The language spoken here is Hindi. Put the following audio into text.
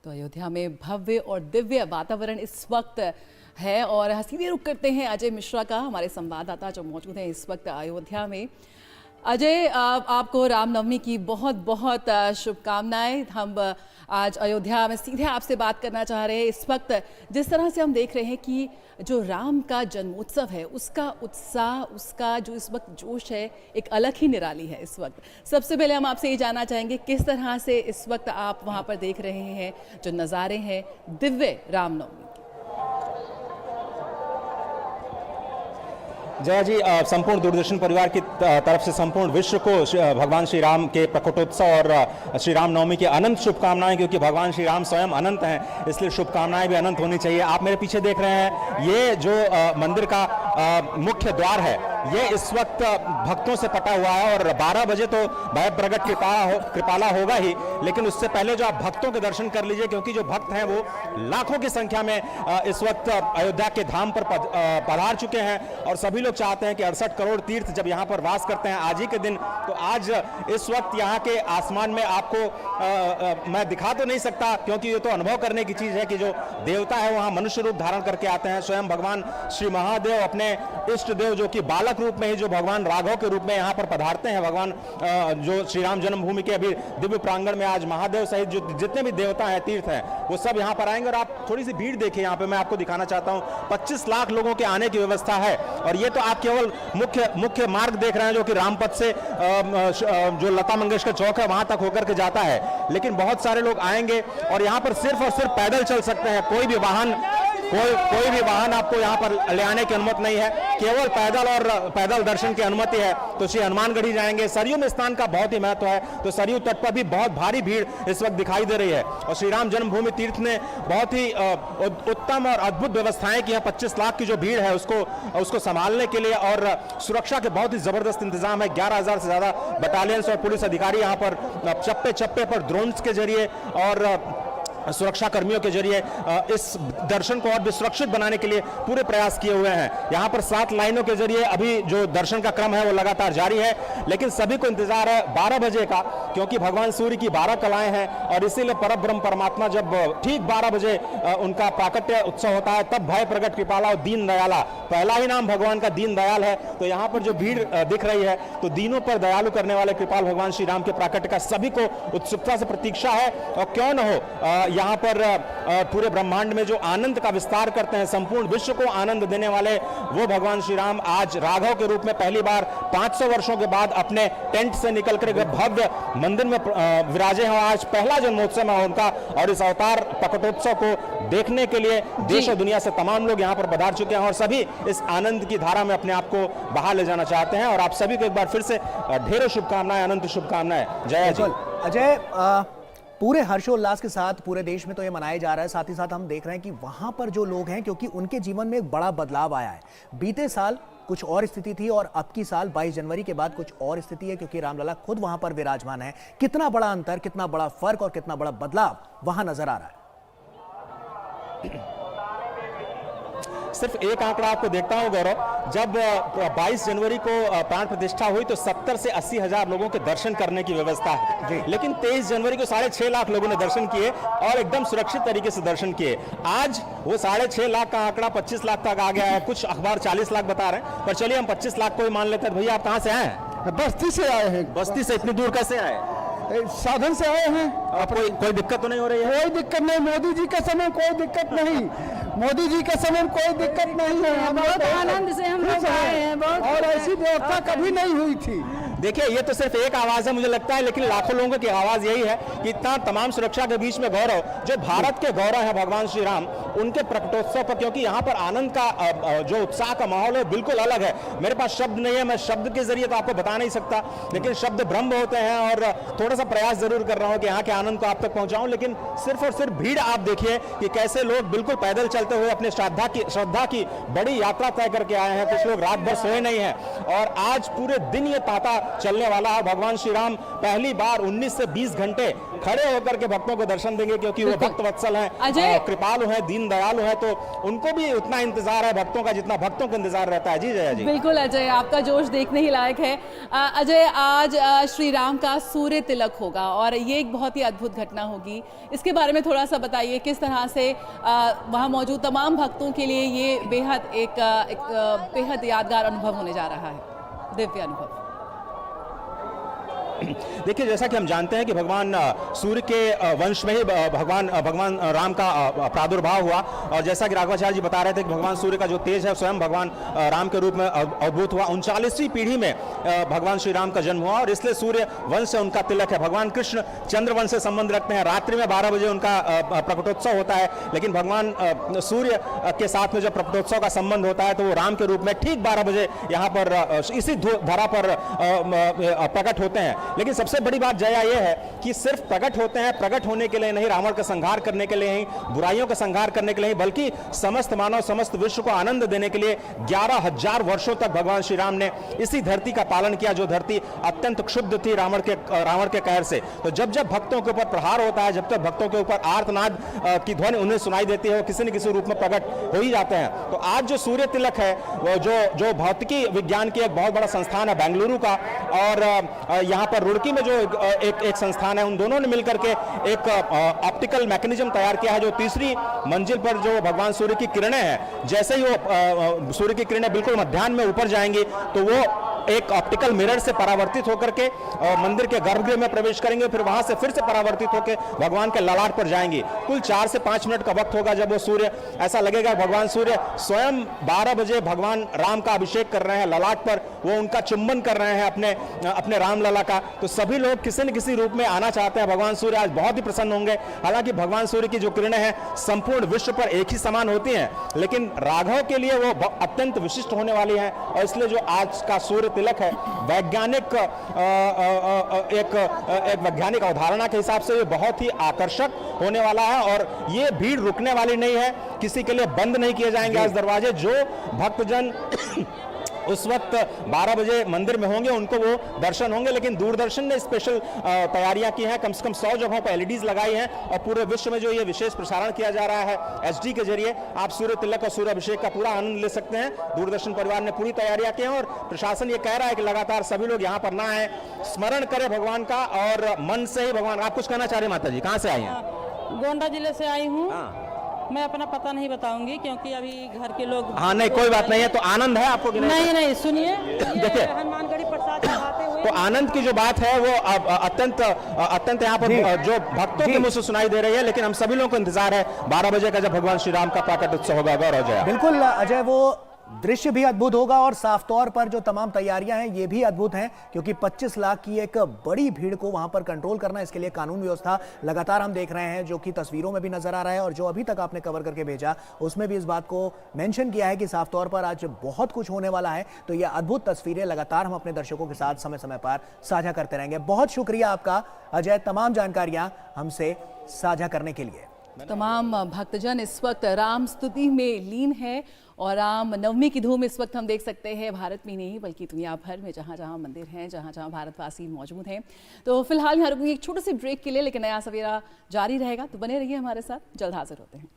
तो अयोध्या में भव्य और दिव्य वातावरण इस वक्त है और सीधे रुख करते हैं अजय मिश्रा का, हमारे संवाददाता जो मौजूद हैं इस वक्त अयोध्या में। अजय, आपको रामनवमी की बहुत बहुत शुभकामनाएं। हम आज अयोध्या में सीधे आपसे बात करना चाह रहे हैं। इस वक्त जिस तरह से हम देख रहे हैं कि जो राम का जन्मोत्सव है उसका उत्साह, उसका जो इस वक्त जोश है एक अलग ही निराली है इस वक्त। सबसे पहले हम आपसे ये जानना चाहेंगे किस तरह से इस वक्त आप वहाँ पर देख रहे हैं जो नज़ारे हैं दिव्य रामनवमी। जया जी, संपूर्ण दूरदर्शन परिवार की तरफ से संपूर्ण विश्व को भगवान श्री राम के प्रकटोत्सव और श्री राम नवमी की अनंत शुभकामनाएं, क्योंकि भगवान श्री राम स्वयं अनंत हैं, इसलिए शुभकामनाएं भी अनंत होनी चाहिए। आप मेरे पीछे देख रहे हैं ये जो मंदिर का मुख्य द्वार है, ये इस वक्त भक्तों से पटा हुआ है और 12 बजे तो भय प्रगट कृपाला होगा ही, लेकिन उससे पहले जो आप भक्तों के दर्शन कर लीजिए, क्योंकि जो भक्त हैं वो लाखों की संख्या में इस वक्त अयोध्या के धाम पर पधार चुके हैं और सभी लोग चाहते हैं कि 68 करोड़ तीर्थ जब यहाँ पर वास करते हैं आज ही के दिन, तो आज इस वक्त यहाँ के आसमान में आपको मैं दिखा तो नहीं सकता, क्योंकि ये तो अनुभव करने की चीज है कि जो देवता है वहाँ मनुष्य रूप धारण करके आते हैं। स्वयं भगवान श्री महादेव अपने इष्ट देव जो कि बालक रूप में ही जो भगवान राघव के रूप में यहाँ पर पधारते हैं। भगवान जो श्री राम जन्मभूमि के अभी दिव्य प्रांगण में आज महादेव सहित जो जितने भी देवता हैं, तीर्थ हैं, वो सब यहाँ पर आएंगे। और आप थोड़ी सी भीड़ देखिए, यहाँ पे मैं आपको दिखाना चाहता हूँ 25 लाख लोगों के आने की व्यवस्था है। और ये तो आप केवल मुख्य मार्ग देख रहे हैं जो कि रामपथ से जो लता मंगेशकर चौक है वहां तक होकर के जाता है, लेकिन बहुत सारे लोग आएंगे और यहाँ पर सिर्फ और सिर्फ पैदल चल सकते हैं। कोई भी वाहन आपको यहाँ पर ले आने की अनुमति नहीं है, केवल पैदल और पैदल दर्शन की अनुमति है। तो श्री हनुमानगढ़ी जाएंगे। सरयू में स्नान का बहुत ही महत्व है, तो सरयू तट पर भी बहुत भारी भीड़ इस वक्त दिखाई दे रही है। और श्री राम जन्मभूमि तीर्थ ने बहुत ही उत्तम और अद्भुत व्यवस्थाएं की है। 25 लाख की जो भीड़ है उसको संभालने के लिए और सुरक्षा के बहुत ही जबरदस्त इंतजाम है। 11,000 से ज्यादा बटालियंस और पुलिस अधिकारी यहाँ पर चप्पे चप्पे पर ड्रोन्स के जरिए और सुरक्षा कर्मियों के जरिए इस दर्शन को और भी सुरक्षित बनाने के लिए पूरे प्रयास किए हुए हैं। यहाँ पर 7 लाइनों के जरिए अभी जो दर्शन का क्रम है वो लगातार जारी है, लेकिन सभी को इंतजार है 12 बजे का, क्योंकि भगवान सूर्य की 12 कलाएं हैं और इसीलिए परब्रह्म परमात्मा जब ठीक 12 बजे उनका प्राकट्य उत्सव होता है तब भय प्रगट कृपाला और दीन दयाला, पहला ही नाम भगवान का दीन दयाल है। तो यहाँ पर जो भीड़ दिख रही है तो दीनों पर दयालु करने वाले कृपाल भगवान श्री राम के प्राकट्य का सभी को उत्सुकता से प्रतीक्षा है। और क्यों न हो, यहाँ पर पूरे ब्रह्मांड में जो आनंद का विस्तार करते हैं, संपूर्ण विश्व को आनंद देने वाले वो भगवान श्री राम आज राघव के रूप में पहली बार 500 वर्षों के बाद अपने टेंट से निकलकर भव्य मंदिर में विराजे हैं। आज पहला जन्मोत्सव है उनका और इस अवतार प्रकटोत्सव को देखने के लिए देश और दुनिया से तमाम लोग यहाँ पर पधार चुके हैं और सभी इस आनंद की धारा में अपने आप को बहा ले जाना चाहते हैं। और आप सभी को एक बार फिर से ढेरों शुभकामनाएं, अनंत शुभकामनाएं। जय जी। अजय, पूरे हर्षोल्लास के साथ पूरे देश में तो ये मनाया जा रहा है, साथ ही साथ हम देख रहे हैं कि वहां पर जो लोग हैं, क्योंकि उनके जीवन में एक बड़ा बदलाव आया है। बीते साल कुछ और स्थिति थी और अब की साल 22 जनवरी के बाद कुछ और स्थिति है, क्योंकि रामलला खुद वहां पर विराजमान है। कितना बड़ा अंतर, कितना बड़ा फर्क और कितना बड़ा बदलाव वहां नजर आ रहा है? सिर्फ एक आंकड़ा आपको देखता हूं गौरव, जब 22 जनवरी को प्राण प्रतिष्ठा हुई तो 70 से 80 हजार लोगों के दर्शन करने की व्यवस्था है, लेकिन 23 जनवरी को 6.5 लाख लोगों ने दर्शन किए और एकदम सुरक्षित तरीके से दर्शन किए। आज वो 6.5 लाख का आंकड़ा 25 लाख तक आ गया है। कुछ अखबार 40 लाख बता रहे हैं, पर चलिए हम 25 लाख को ही मान लेते हैं। भैया आप कहाँ से आए हैं? बस्ती से आए हैं। बस्ती से इतनी दूर कैसे आए? साधन से आए हैं। कोई दिक्कत तो नहीं हो रही है? कोई दिक्कत नहीं, मोदी जी के समय कोई दिक्कत नहीं, मोदी जी के समय कोई दिक्कत नहीं है। बहुत आनंद से हम लोग आए हैं, और ऐसी व्यवस्था कभी नहीं हुई थी। देखिए, ये तो सिर्फ एक आवाज है मुझे लगता है, लेकिन लाखों लोगों की आवाज यही है कि इतना तमाम सुरक्षा के बीच में गौरव, जो भारत के गौरव है भगवान श्री राम, उनके प्रकटोत्सव पर, क्योंकि यहाँ पर आनंद का जो उत्साह का माहौल है बिल्कुल अलग है। मेरे पास शब्द नहीं है, मैं शब्द के जरिए तो आपको बता नहीं सकता, लेकिन शब्द ब्रह्म होते हैं और थोड़ा सा प्रयास जरूर कर रहा हूँ कि यहाँ के आनंद को आप तक पहुंचाऊं। लेकिन सिर्फ और सिर्फ भीड़ आप देखिए कि कैसे लोग बिल्कुल पैदल चलते हुए अपने श्रद्धा की बड़ी यात्रा तय करके आए हैं। कुछ लोग रात भर सोए नहीं है और आज पूरे दिन ये तांता चलने वाला है। भगवान श्री राम पहली बार 19 से 20 घंटे खड़े होकर के भक्तों को दर्शन देंगे, क्योंकि वो भक्त वत्सल हैं, कृपालु हैं, दीन दयालु हैं, तो उनको भी उतना इंतजार है भक्तों का जितना भक्तों को इंतजार रहता है। जी जया जी। बिल्कुल अजय, आपका जोश देखने ही लायक है। अजय, आज श्री राम का सूर्य तिलक होगा और ये एक बहुत ही अद्भुत घटना होगी, इसके बारे में थोड़ा सा बताइए, किस तरह से वहाँ मौजूद तमाम भक्तों के लिए ये बेहद एक बेहद यादगार अनुभव होने जा रहा है, दिव्य अनुभव। देखिए, जैसा कि हम जानते हैं कि भगवान सूर्य के वंश में ही भगवान राम का प्रादुर्भाव हुआ, और जैसा कि राघवाचार्य जी बता रहे थे कि भगवान सूर्य का जो तेज है स्वयं भगवान राम के रूप में अद्भुत हुआ। 39वीं पीढ़ी में भगवान श्री राम का जन्म हुआ और इसलिए सूर्य वंश से उनका तिलक है। भगवान कृष्ण चंद्रवंश से संबंध रखते हैं, रात्रि में 12 बजे उनका प्रकटोत्सव होता है, लेकिन भगवान सूर्य के साथ में जब प्रकटोत्सव का संबंध होता है तो वो राम के रूप में ठीक 12 बजे यहाँ पर इसी धरा पर प्रकट होते हैं। लेकिन सबसे बड़ी बात जया ये है कि सिर्फ प्रकट होते हैं, प्रकट होने के लिए नहीं, रावण का संहार करने के लिए नहीं, बुराइयों का संहार करने के लिए, बल्कि समस्त मानव समस्त विश्व को आनंद देने के लिए 11,000 वर्षों तक भगवान श्री राम ने इसी धरती का पालन किया, जो धरती अत्यंत क्षुब्ध थी रावण के कहर से। तो जब जब भक्तों के ऊपर प्रहार होता है, जब तक भक्तों के ऊपर आर्तनाद की ध्वनि उन्हें सुनाई देती है, वो किसी न किसी रूप में प्रकट हो ही जाते हैं। तो आज जो सूर्य तिलक है वो जो भौतिकी विज्ञान की एक बहुत बड़ा संस्थान है बेंगलुरु का, और यहाँ पर रुड़की में जो एक संस्थान है, उन दोनों ने मिलकर के एक ऑप्टिकल मैकेनिज्म तैयार किया है, जो तीसरी मंजिल पर जो भगवान सूर्य की किरणें हैं, जैसे ही वो सूर्य की किरणें बिल्कुल मध्याह्न में ऊपर जाएंगी तो वो एक ऑप्टिकल मिरर से परावर्तित होकर के मंदिर के गर्भगृह में प्रवेश करेंगे, फिर वहां से फिर से परावर्तित होकर भगवान के ललाट पर जाएंगी। कुल 4 से 5 मिनट का वक्त होगा जब वो सूर्य, ऐसा लगेगा भगवान सूर्य स्वयं 12 बजे भगवान राम का अभिषेक कर रहे हैं ललाट पर, वो उनका चुंबन कर रहे हैं अपने राम लला का। तो सभी लोग किसी न किसी रूप में आना चाहते हैं। भगवान सूर्य आज बहुत ही प्रसन्न होंगे। हालांकि भगवान सूर्य की जो किरणें हैं संपूर्ण विश्व पर एक ही समान होती हैं, लेकिन राघव के लिए वो अत्यंत विशिष्ट होने वाली हैं, और इसलिए जो आज का सूर्य तिलक है वैज्ञानिक एक वैज्ञानिक अवधारणा के हिसाब से ये बहुत ही आकर्षक होने वाला है, और ये भीड़ रुकने वाली नहीं है, किसी के लिए बंद नहीं किए जाएंगे आज दरवाजे। जो भक्तजन उस वक्त 12 बजे मंदिर में होंगे उनको वो दर्शन होंगे, लेकिन दूरदर्शन ने स्पेशल तैयारियां की हैं, कम से कम 100 जगहों पर एलईडीज लगाई हैं, और पूरे विश्व में जो ये विशेष प्रसारण किया जा रहा है एचडी के जरिए, आप सूर्य तिलक और सूर्य अभिषेक का पूरा आनंद ले सकते हैं। दूरदर्शन परिवार ने पूरी तैयारियां की हैं, और प्रशासन ये कह रहा है कि लगातार सभी लोग यहाँ पर ना आए, स्मरण करें भगवान का, और मन से ही भगवान। आप कुछ कहना चाह रहे माता जी, कहाँ से आई हैं? गोंडा जिले से आई हूँ। मैं अपना पता नहीं बताऊंगी क्योंकि अभी घर के लोग। हाँ, नहीं कोई बात नहीं है। तो आनंद है आपको कि नहीं? नहीं, सुनिए, देखिए हनुमानगढ़ी प्रसाद चढ़ाते हुए तो आनंद की जो बात है वो अत्यंत यहाँ पर जो भक्तों के मुंह से सुनाई दे रही है, लेकिन हम सभी लोगों को इंतजार है 12 बजे का जब भगवान श्री राम का प्राकट उत्सव होगा। गौरव जया। बिल्कुल अजय, वो दृश्य भी अद्भुत होगा और साफ तौर पर जो तमाम तैयारियां हैं ये भी अद्भुत हैं, क्योंकि 25 लाख की एक बड़ी भीड़ को वहां पर कंट्रोल करना, इसके लिए कानून व्यवस्था लगातार हम देख रहे हैं, जो कि तस्वीरों में भी नजर आ रहा है, और जो अभी तक आपने कवर करके भेजा उसमें भी इस बात को मेंशन किया है कि साफ तौर पर आज बहुत कुछ होने वाला है। तो ये अद्भुत तस्वीरें लगातार हम अपने दर्शकों के साथ समय समय पर साझा करते रहेंगे। बहुत शुक्रिया आपका अजय, तमाम जानकारियां हमसे साझा करने के लिए। तमाम भक्तजन इस वक्त राम स्तुति में लीन है, और राम नवमी की धूम इस वक्त हम देख सकते हैं भारत में नहीं बल्कि दुनिया भर में, जहाँ जहाँ मंदिर हैं, जहाँ जहाँ भारतवासी मौजूद हैं। तो फिलहाल यहाँ रुकूंगी एक छोटे से ब्रेक के लिए, लेकिन नया सवेरा जारी रहेगा, तो बने रहिए हमारे साथ, जल्द हाजिर होते हैं।